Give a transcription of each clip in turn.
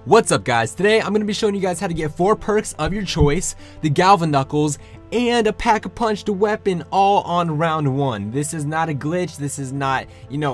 What's up guys, today I'm going to be showing you guys how to get 4 perks of your choice, the Galvaknuckles, and a pack-a-punched weapon all on round 1. This is not a glitch, this is not,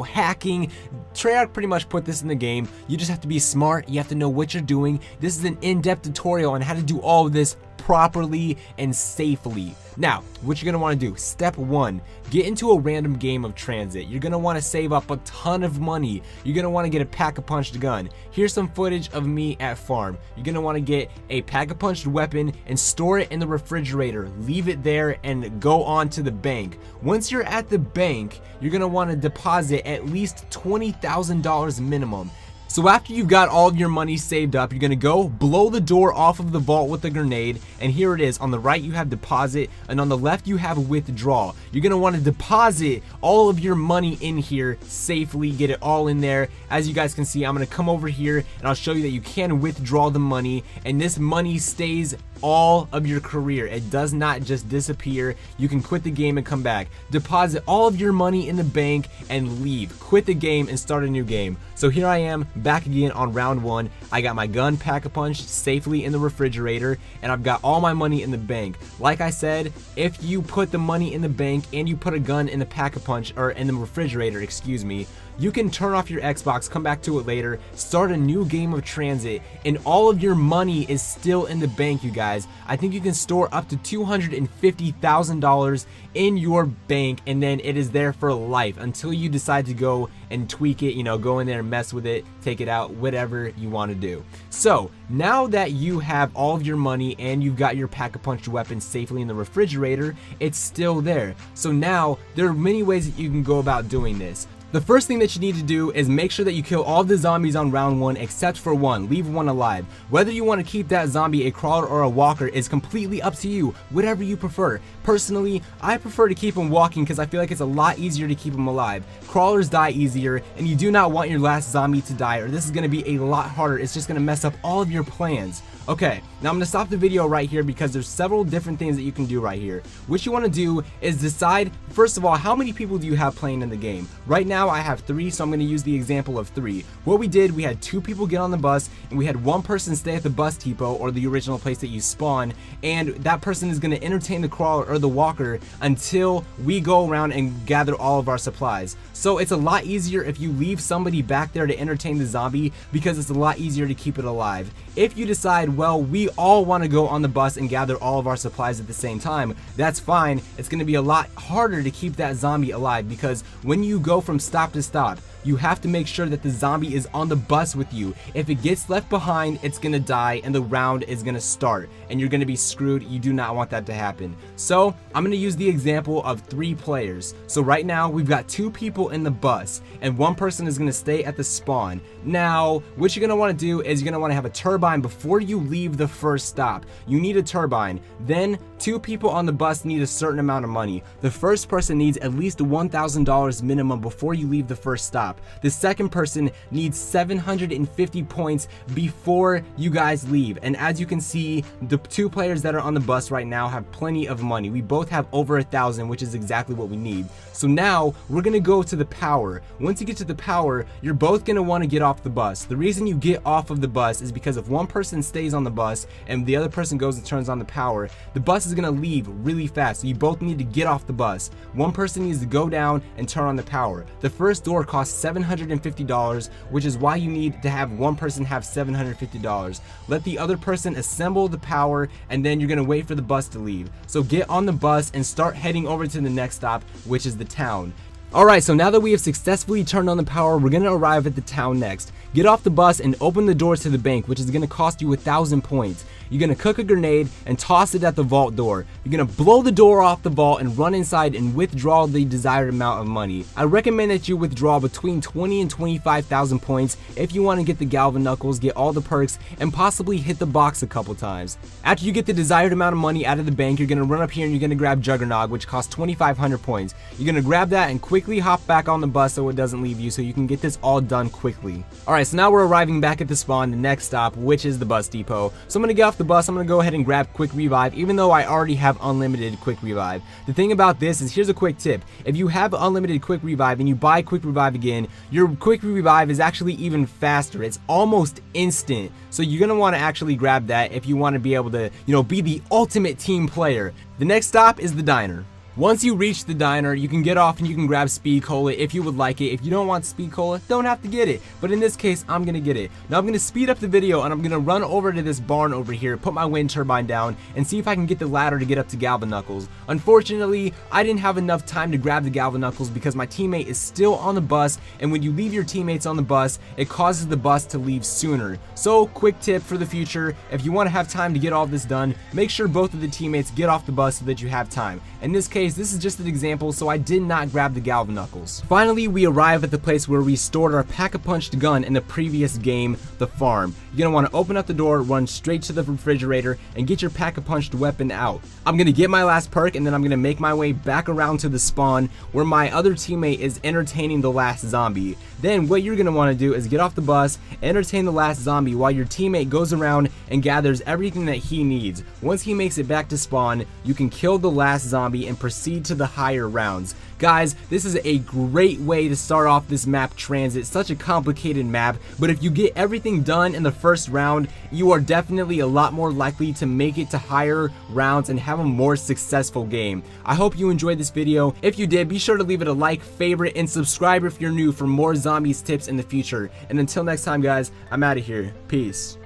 hacking. Treyarch pretty much put this in the game. You just have to be smart, you have to know what you're doing. This is an in-depth tutorial on how to do all of this properly and safely. Now, what you're going to want to do, step 1, get into a random game of Tranzit. You're going to want to save up a ton of money. You're going to want to get a pack-a-punched gun. Here's some footage of me at farm. You're going to want to get a pack-a-punched weapon and store it in the refrigerator. Leave it there and go on to the bank. Once you're at the bank, you're going to want to deposit at least $20,000 minimum. So after you've got all of your money saved up, you're going to go blow the door off of the vault with a grenade, and here it is. On the right you have deposit, and on the left you have withdraw. You're going to want to deposit all of your money in here safely, get it all in there. As you guys can see, I'm going to come over here and I'll show you that you can withdraw the money, and this money stays all of your career. It does not just disappear. You can quit the game and come back. Deposit all of your money in the bank and leave. Quit the game and start a new game. So here I am back again on round 1. I got my gun pack-a-punch safely in the refrigerator, and I've got all my money in the bank. Like I said, if you put the money in the bank and you put a gun in the pack-a-punch, or in the refrigerator, excuse me, you can turn off your Xbox, come back to it later, start a new game of Tranzit, and all of your money is still in the bank, you guys. I think you can store up to $250,000 in your bank, and then it is there for life until you decide to go and tweak it, go in there and mess with it, take it out, whatever you want to do. So now that you have all of your money and you've got your pack-a-punch weapon safely in the refrigerator, it's still there. So now there are many ways that you can go about doing this. The first thing that you need to do is make sure that you kill all the zombies on round 1 except for one. Leave one alive. Whether you want to keep that zombie a crawler or a walker is completely up to you, whatever you prefer. Personally, I prefer to keep him walking because I feel like it's a lot easier to keep him alive. Crawlers die easier, and you do not want your last zombie to die, or this is going to be a lot harder. It's just going to mess up all of your plans. Okay, now I'm going to stop the video right here because there's several different things that you can do right here. What you want to do is decide, first of all, how many people do you have playing in the game? Right now I have 3, so I'm going to use the example of 3. What we did, we had 2 people get on the bus, and we had 1 person stay at the bus depot, or the original place that you spawn, and that person is going to entertain the crawler or the walker until we go around and gather all of our supplies. So it's a lot easier if you leave somebody back there to entertain the zombie, because it's a lot easier to keep it alive. If you decide, well, we all want to go on the bus and gather all of our supplies at the same time, that's fine. It's going to be a lot harder to keep that zombie alive, because when you go from stop to stop, you have to make sure that the zombie is on the bus with you. If it gets left behind, it's gonna die and the round is gonna start, and you're gonna be screwed. You do not want that to happen. So I'm gonna use the example of 3 players. So right now we've got 2 people in the bus, and 1 person is gonna stay at the spawn. Now what you're gonna want to do is you're gonna want to have a turbine before you leave the first stop. You need a turbine. Then 2 people on the bus need a certain amount of money. The first person needs at least $1,000 minimum before you leave the first stop. The second person needs 750 points before you guys leave. And as you can see, the 2 players that are on the bus right now have plenty of money. We both have over 1,000, which is exactly what we need. So now we're gonna go to the power. Once you get to the power, you're both gonna want to get off the bus. The reason you get off of the bus is because if 1 person stays on the bus and the other person goes and turns on the power, the bus is gonna leave really fast. So you both need to get off the bus. 1 person needs to go down and turn on the power. The first door costs $750, which is why you need to have 1 person have $750. Let the other person assemble the power, and then you're gonna wait for the bus to leave. So get on the bus and start heading over to the next stop, which is the town. Alright, so now that we have successfully turned on the power, we're gonna arrive at the town next. Get off the bus and open the doors to the bank, which is gonna cost you 1,000 points. You're gonna cook a grenade and toss it at the vault door. You're gonna blow the door off the vault and run inside and withdraw the desired amount of money. I recommend that you withdraw between 20 and 25,000 points if you want to get the Galvaknuckles, get all the perks, and possibly hit the box a couple times. After you get the desired amount of money out of the bank, you're gonna run up here and you're gonna grab Juggernog, which costs 2,500 points. You're gonna grab that and quickly hop back on the bus so it doesn't leave you, so you can get this all done quickly. Alright, so now we're arriving back at the spawn, the next stop, which is the bus depot. So I'm gonna get off off the bus, I'm gonna go ahead and grab quick revive, even though I already have unlimited quick revive. The thing about this is, here's a quick tip. If you have unlimited quick revive and you buy quick revive again, your quick revive is actually even faster. It's almost instant. So you're gonna want to actually grab that if you want to be able to, be the ultimate team player. The next stop is the diner. Once you reach the diner, you can get off and you can grab speed cola if you would like it. If you don't want speed cola, don't have to get it. But in this case, I'm gonna get it. Now I'm gonna speed up the video and I'm gonna run over to this barn over here, put my wind turbine down, and see if I can get the ladder to get up to Galvaknuckles. Unfortunately, I didn't have enough time to grab the Galvaknuckles because my teammate is still on the bus, and when you leave your teammates on the bus, it causes the bus to leave sooner. So, quick tip for the future, if you want to have time to get all this done, make sure both of the teammates get off the bus so that you have time. In this case, this is just an example, so I did not grab the Galvaknuckles. Finally, we arrive at the place where we stored our pack-a-punched gun in the previous game, the farm. You're gonna want to open up the door, run straight to the refrigerator, and get your pack-a-punched weapon out. I'm gonna get my last perk, and then I'm gonna make my way back around to the spawn where my other teammate is entertaining the last zombie. Then what you're gonna want to do is get off the bus, entertain the last zombie while your teammate goes around and gathers everything that he needs. Once he makes it back to spawn, you can kill the last zombie and proceed to the higher rounds. Guys, this is a great way to start off this map Transit. Such a complicated map, but if you get everything done in the first round, you are definitely a lot more likely to make it to higher rounds and have a more successful game. I hope you enjoyed this video. If you did, be sure to leave it a like, favorite, and subscribe if you're new for more zombies tips in the future. And until next time, guys, I'm out of here. Peace.